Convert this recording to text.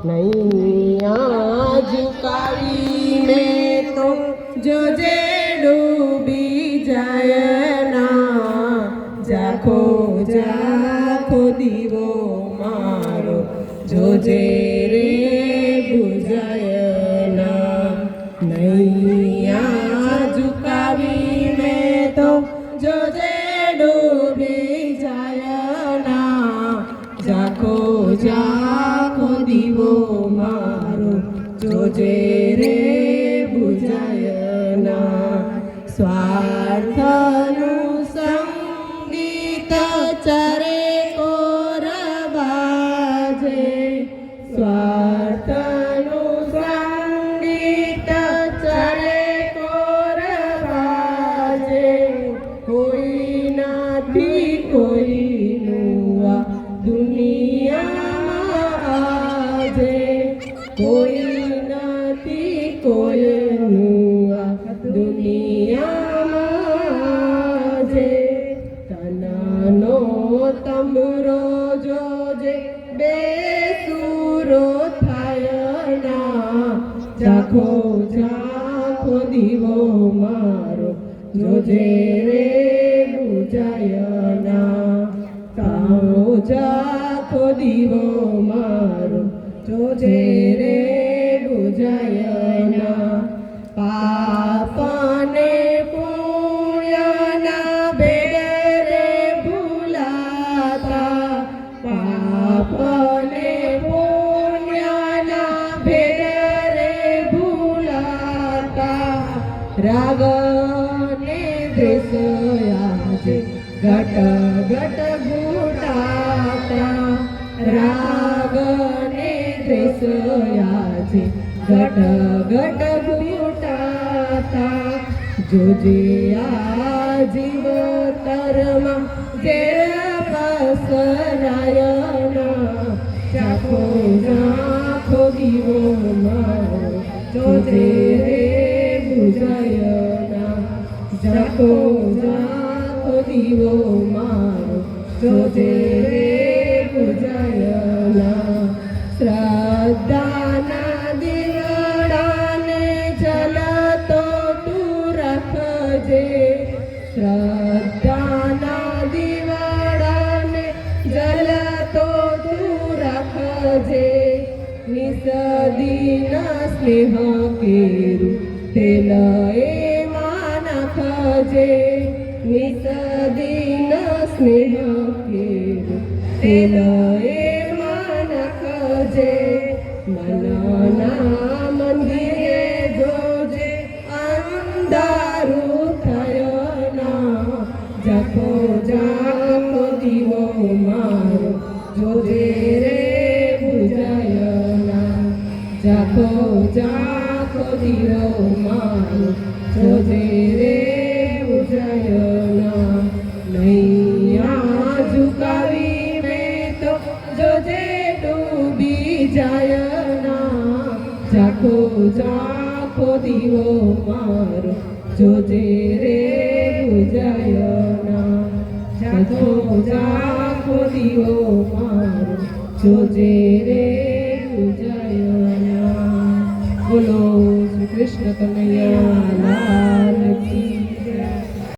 નૈયા ઝુકાવીને તો જોજે ડૂબી જાય ના, ઝાખો ઝાખો દીવો મારો જોજે રે બુઝાય ના. નૈયા ઝુકાવીને તો જોજે ડૂબી જાય ના, ઝાખો ઝાખો દીવો મારો જોજે રે બુઝાય ના. સ્વાર્થનું સંગીત ચરે કોર બાજે, સ્વાર્થનું સંગીત ચરે કોર બાજે, કોઈ નથી કોઈનું આ દુનિયામાં આજે, કોઈ નથી કોઈનું આ દુનિયામાં આજે. તનનો તમરો જોજે બેસુરો થાય ના, ઝાખો ઝાખો દીવો મારો જોજે રે બુઝાય ના. તારો ઝાખો દીવો મારો જોજે રે બુઝાય ના. પાપને પુણ્યના ભેદ રે ભૂલાતા, પાપને પુણ્યના ભેદ રે ભૂલાતા, રાગને દ્વેષયાજે ઘટ ઘટ ઘૂટાતા, રાગને દ્વેષયાજે ઘટ ઘટ ઘૂટાતા. જોજે આ જીવતરમાં ઘેર પસરાય ના, ઝાખો ઝાખો દીવો મારો જોજે રે બુઝાય ના, ઝાખો ઝાખો દીવો મારો જોજે રે બુઝાય ના. શ્રદ્ધાના દીવડાને જલતો તું રાખજે, શ્રદ્ધાના દીવડાને જલતો તું રાખજે, નિસદીના સ્નેહ કેરું તેલ એમાં નાખજે, નિસદીના સ્નેહ કેરું તેલ એમાં નાખજે. મનના મંદિરે જોજે અંધારું થયો ના, ઝાખો ઝાખો દીવો મારો જોજે રે બુઝાય ના, ઝાખો ઝાખો દીવો મારો જોજે રે બુઝાય ના. નૈયા ઝુકાવીને તો જોજે ડૂબી જાય ના, ઝાખો ઝાખો દીવો મારો જોજે રે બુઝાય ના, ઝાખો ઝાખો દીવો મારો જોજે રે બુઝાય ના. બોલો શ્રી કૃષ્ણ કનૈયા